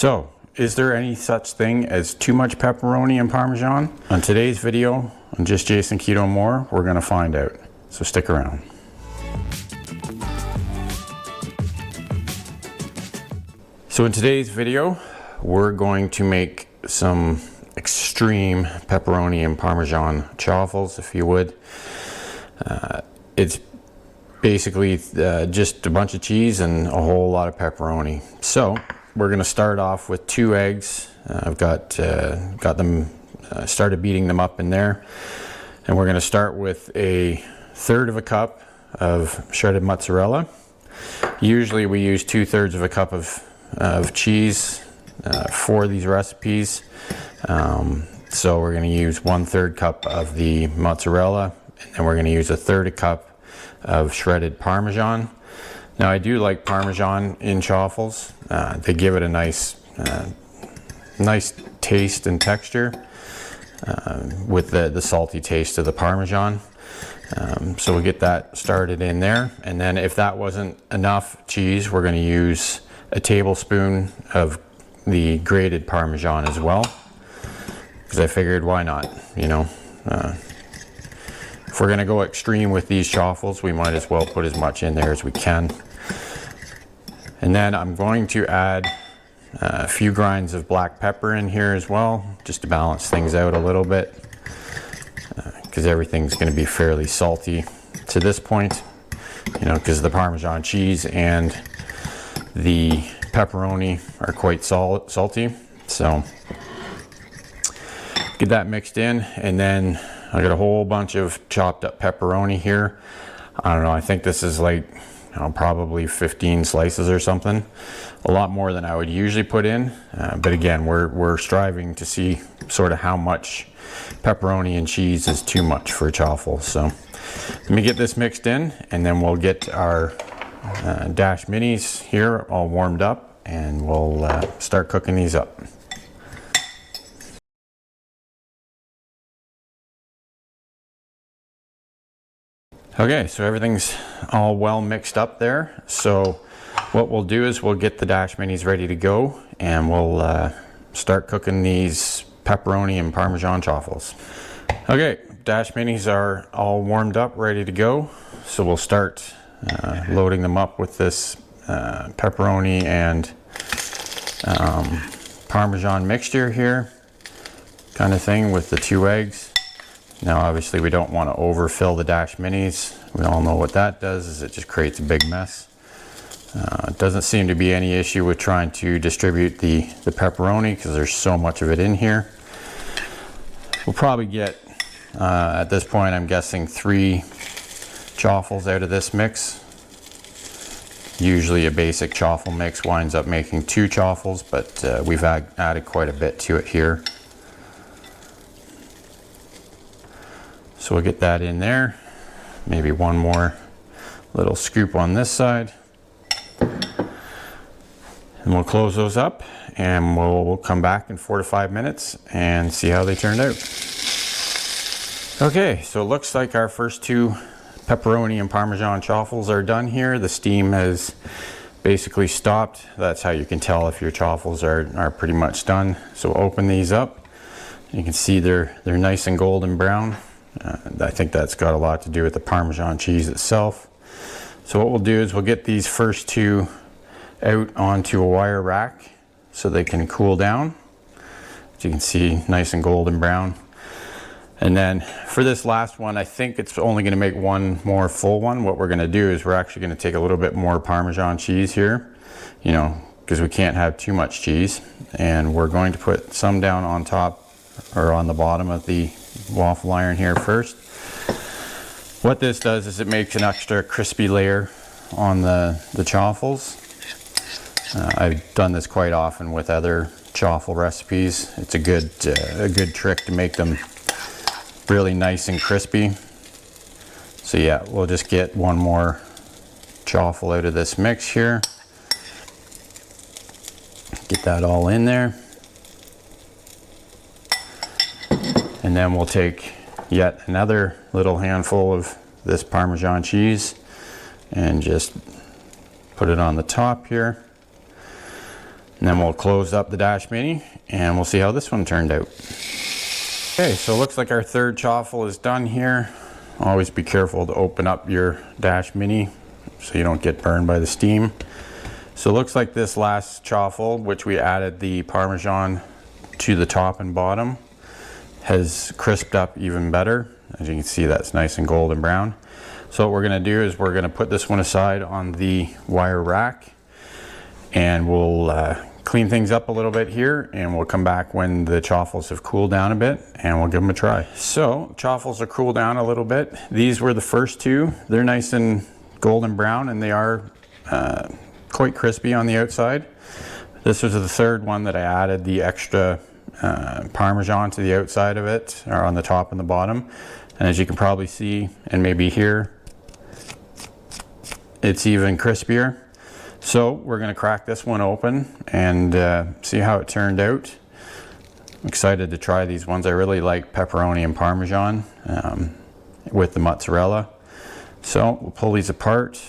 So, is there any such thing as too much pepperoni and Parmesan? On today's video on Just Jason Keto and More, we're going to find out. So stick around. So in today's video, we're going to make some extreme pepperoni and Parmesan chaffles, if you would. It's basically just a bunch of cheese and a whole lot of pepperoni. So we're going to start off with 2 eggs. I've got them started beating them up in there, and we're going to start with a 1/3 of a cup of shredded mozzarella. Usually we use 2/3 of a cup of cheese for these recipes. So we're going to use 1/3 cup of the mozzarella, and then we're going to use 1/3 cup of shredded Parmesan. Now I do like Parmesan in chaffles. They give it a nice taste and texture with the salty taste of the Parmesan. So we'll get that started in there, and then if that wasn't enough cheese, we're going to use a tablespoon of the grated Parmesan as well, because I figured why not, you know. If we're going to go extreme with these chaffles, we might as well put as much in there as we can. And then I'm going to add a few grinds of black pepper in here as well, just to balance things out a little bit, because everything's going to be fairly salty to this point, you know, because the Parmesan cheese and the pepperoni are quite salty. So get that mixed in, and then I got a whole bunch of chopped up pepperoni here. I don't know, I think this is like, you know, probably 15 slices or something. A lot more than I would usually put in, but again, we're striving to see sort of how much pepperoni and cheese is too much for a chaffle. So let me get this mixed in, and then we'll get our Dash Minis here all warmed up, and we'll start cooking these up. Okay, so everything's all well mixed up there. So what we'll do is we'll get the Dash Minis ready to go, and we'll start cooking these pepperoni and Parmesan chaffles. Okay, Dash Minis are all warmed up, ready to go. So we'll start loading them up with this pepperoni and Parmesan mixture here, kind of thing, with the 2 eggs. Now obviously we don't want to overfill the Dash Minis. We all know what that does, is it just creates a big mess. It doesn't seem to be any issue with trying to distribute the pepperoni, because there's so much of it in here. We'll probably get, at this point I'm guessing, 3 chaffles out of this mix. Usually a basic chaffle mix winds up making 2 chaffles, but we've added quite a bit to it here. So we'll get that in there. Maybe one more little scoop on this side. And we'll close those up, and we'll come back in 4 to 5 minutes and see how they turned out. Okay, so it looks like our first 2 pepperoni and Parmesan chaffles are done here. The steam has basically stopped. That's how you can tell if your chaffles are pretty much done. So open these up. You can see they're nice and golden brown. I think that's got a lot to do with the Parmesan cheese itself. So what we'll do is we'll get these first 2 out onto a wire rack so they can cool down. As you can see, nice and golden brown. And then for this last one, I think it's only going to make one more full one. What we're going to do is we're actually going to take a little bit more Parmesan cheese here, you know, because we can't have too much cheese. And we're going to put some down on top, or on the bottom of the waffle iron here first. What this does is it makes an extra crispy layer on the chaffles. I've done this quite often with other chaffle recipes. It's a good trick to make them really nice and crispy. So yeah, we'll just get one more chaffle out of this mix here. Get that all in there. And then we'll take yet another little handful of this Parmesan cheese and just put it on the top here. And then we'll close up the Dash Mini and we'll see how this one turned out. Okay, so it looks like our third chaffle is done here. Always be careful to open up your Dash Mini so you don't get burned by the steam. So it looks like this last chaffle, which we added the Parmesan to the top and bottom, has crisped up even better. As you can see, that's nice and golden brown. So what we're gonna do is we're gonna put this one aside on the wire rack, and we'll clean things up a little bit here, and we'll come back when the chaffles have cooled down a bit and we'll give them a try. So chaffles are cooled down a little bit. These were the first two. They're nice and golden brown, and they are quite crispy on the outside. This was the third one that I added the extra Parmesan to the outside of it, or on the top and the bottom. And as you can probably see, and maybe hear, it's even crispier. So we're going to crack this one open and see how it turned out. I'm excited to try these ones. I really like pepperoni and Parmesan with the mozzarella. So we'll pull these apart,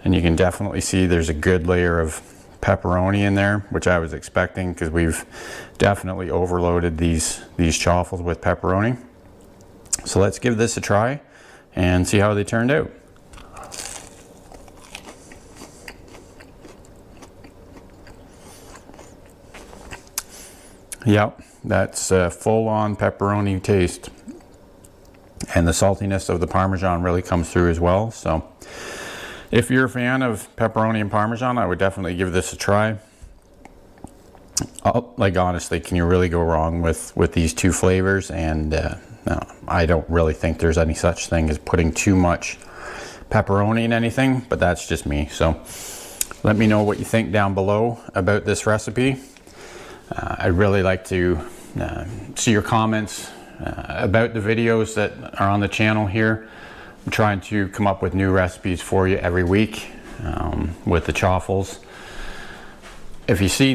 and you can definitely see there's a good layer of pepperoni in there, which I was expecting because we've definitely overloaded these chaffles with pepperoni. So let's give this a try and see how they turned out. Yep, that's a full-on pepperoni taste, and the saltiness of the Parmesan really comes through as well. So if you're a fan of pepperoni and Parmesan, I would definitely give this a try. Like, honestly, can you really go wrong with these two flavors? And no, I don't really think there's any such thing as putting too much pepperoni in anything, but that's just me. So let me know what you think down below about this recipe. I'd really like to see your comments about the videos that are on the channel here. I'm trying to come up with new recipes for you every week with the chaffles. If you see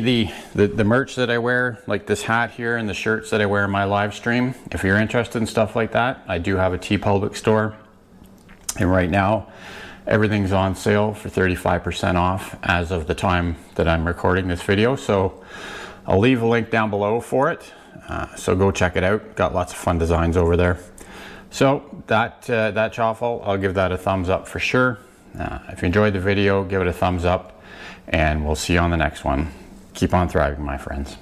the merch that I wear, like this hat here and the shirts that I wear in my live stream, if you're interested in stuff like that, I do have a TeePublic store. And right now, everything's on sale for 35% off as of the time that I'm recording this video. So I'll leave a link down below for it. So go check it out. Got lots of fun designs over there. So that chaffle, I'll give that a thumbs up for sure. If you enjoyed the video, give it a thumbs up, and we'll see you on the next one. Keep on thriving, my friends.